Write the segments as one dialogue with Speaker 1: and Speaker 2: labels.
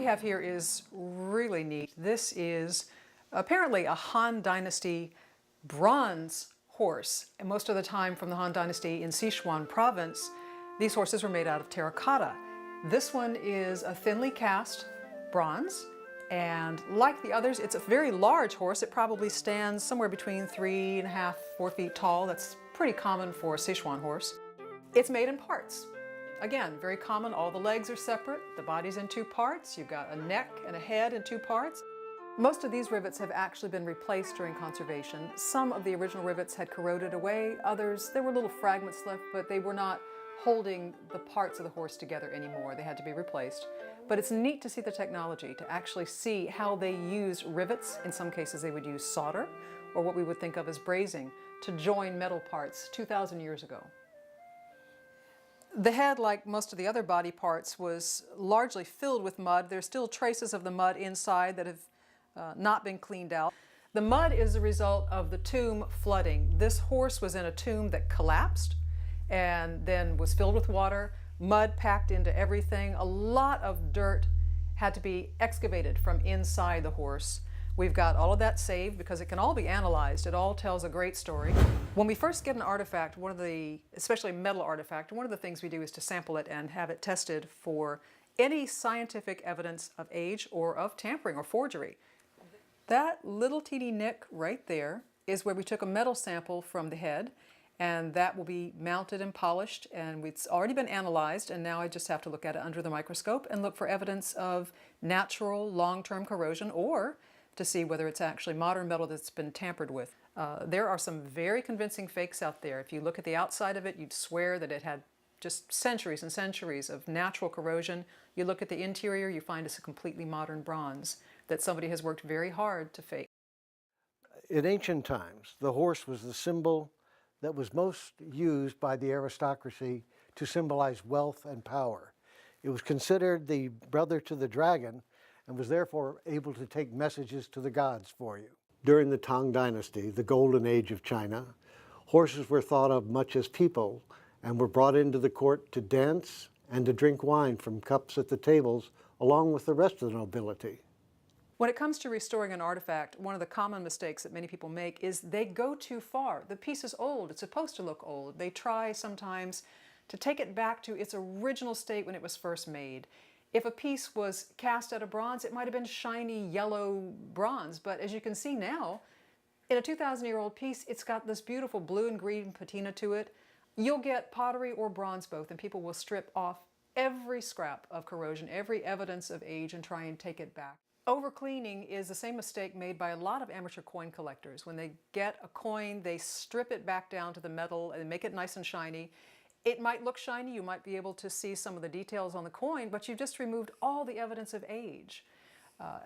Speaker 1: have here is really neat. This is apparently a Han Dynasty bronze horse, and most of the time from the Han Dynasty in Sichuan province. These horses were made out of terracotta. This one is a thinly cast bronze, and like the others, it's a very large horse. It probably stands somewhere between 3.5, 4 feet tall. That's pretty common for a Sichuan horse. It's made in parts. Again, very common. All the legs are separate. The body's in 2 parts. You've got a neck and a head in 2 parts. Most of these rivets have actually been replaced during conservation. Some of the original rivets had corroded away. Others, there were little fragments left, but they were not holding the parts of the horse together anymore. They had to be replaced. But it's neat to see the technology, to actually see how they used rivets. In some cases they would use solder, or what we would think of as brazing, to join metal parts 2,000 years ago. The head, like most of the other body parts, was largely filled with mud. There's still traces of the mud inside that have not been cleaned out. The mud is a result of the tomb flooding. This horse was in a tomb that collapsed and then was filled with water, mud packed into everything. A lot of dirt had to be excavated from inside the horse. We've got all of that saved because it can all be analyzed. It all tells a great story. When we first get an artifact, especially a metal artifact, one of the things we do is to sample it and have it tested for any scientific evidence of age or of tampering or forgery. That little teeny nick right there is where we took a metal sample from the head, and that will be mounted and polished, and it's already been analyzed, and now I just have to look at it under the microscope and look for evidence of natural long-term corrosion, or to see whether it's actually modern metal that's been tampered with. There are some very convincing fakes out there. If you look at the outside of it, you'd swear that it had just centuries and centuries of natural corrosion. You look at the interior, you find it's a completely modern bronze that somebody has worked very hard to fake.
Speaker 2: In ancient times, the horse was the symbol that was most used by the aristocracy to symbolize wealth and power. It was considered the brother to the dragon and was therefore able to take messages to the gods for you. During the Tang Dynasty, the golden age of China, horses were thought of much as people and were brought into the court to dance and to drink wine from cups at the tables along with the rest of the nobility.
Speaker 1: When it comes to restoring an artifact, one of the common mistakes that many people make is they go too far. The piece is old. It's supposed to look old. They try sometimes to take it back to its original state when it was first made. If a piece was cast out of bronze, it might have been shiny yellow bronze, but as you can see now, in a 2,000-year-old piece, it's got this beautiful blue and green patina to it. You'll get pottery or bronze both, and people will strip off every scrap of corrosion, every evidence of age, and try and take it back. Overcleaning is the same mistake made by a lot of amateur coin collectors. When they get a coin, they strip it back down to the metal and make it nice and shiny. It might look shiny, you might be able to see some of the details on the coin, but you've just removed all the evidence of age.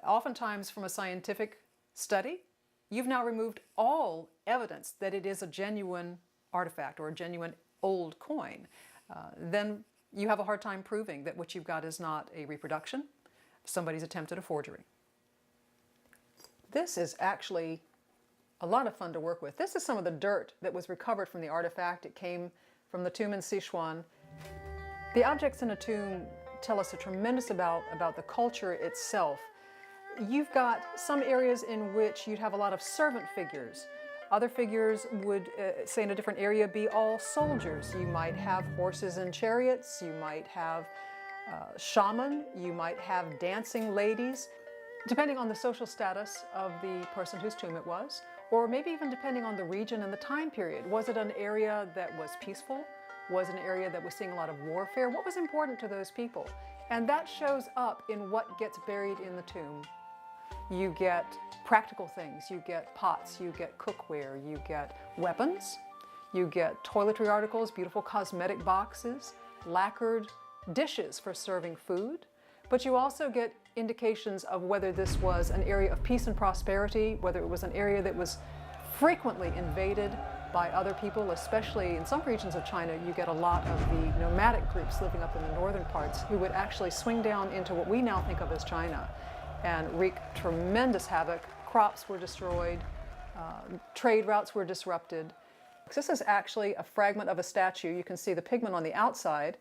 Speaker 1: Oftentimes from a scientific study, you've now removed all evidence that it is a genuine artifact or a genuine old coin. Then you have a hard time proving that what you've got is not a reproduction. Somebody's attempted a forgery. This is actually a lot of fun to work with. This is some of the dirt that was recovered from the artifact. It came from the tomb in Sichuan. The objects in a tomb tell us a tremendous about the culture itself. You've got some areas in which you'd have a lot of servant figures. Other figures would, say in a different area, be all soldiers. You might have horses and chariots. You might have shaman, you might have dancing ladies, depending on the social status of the person whose tomb it was, or maybe even depending on the region and the time period. Was it an area that was peaceful? Was it an area that was seeing a lot of warfare? What was important to those people? And that shows up in what gets buried in the tomb. You get practical things, you get pots, you get cookware, you get weapons, you get toiletry articles, beautiful cosmetic boxes, lacquered dishes for serving food, but you also get indications of whether this was an area of peace and prosperity, whether it was an area that was frequently invaded by other people, especially in some regions of China. You get a lot of the nomadic groups living up in the northern parts who would actually swing down into what we now think of as China and wreak tremendous havoc. Crops were destroyed, trade routes were disrupted. This is actually a fragment of a statue. You can see the pigment on the outside.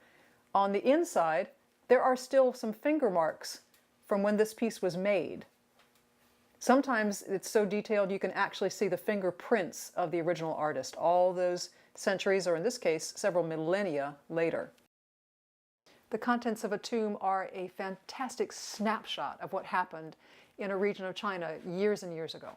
Speaker 1: On the inside, there are still some finger marks from when this piece was made. Sometimes it's so detailed you can actually see the fingerprints of the original artist, all those centuries, or in this case, several millennia later. The contents of a tomb are a fantastic snapshot of what happened in a region of China years and years ago.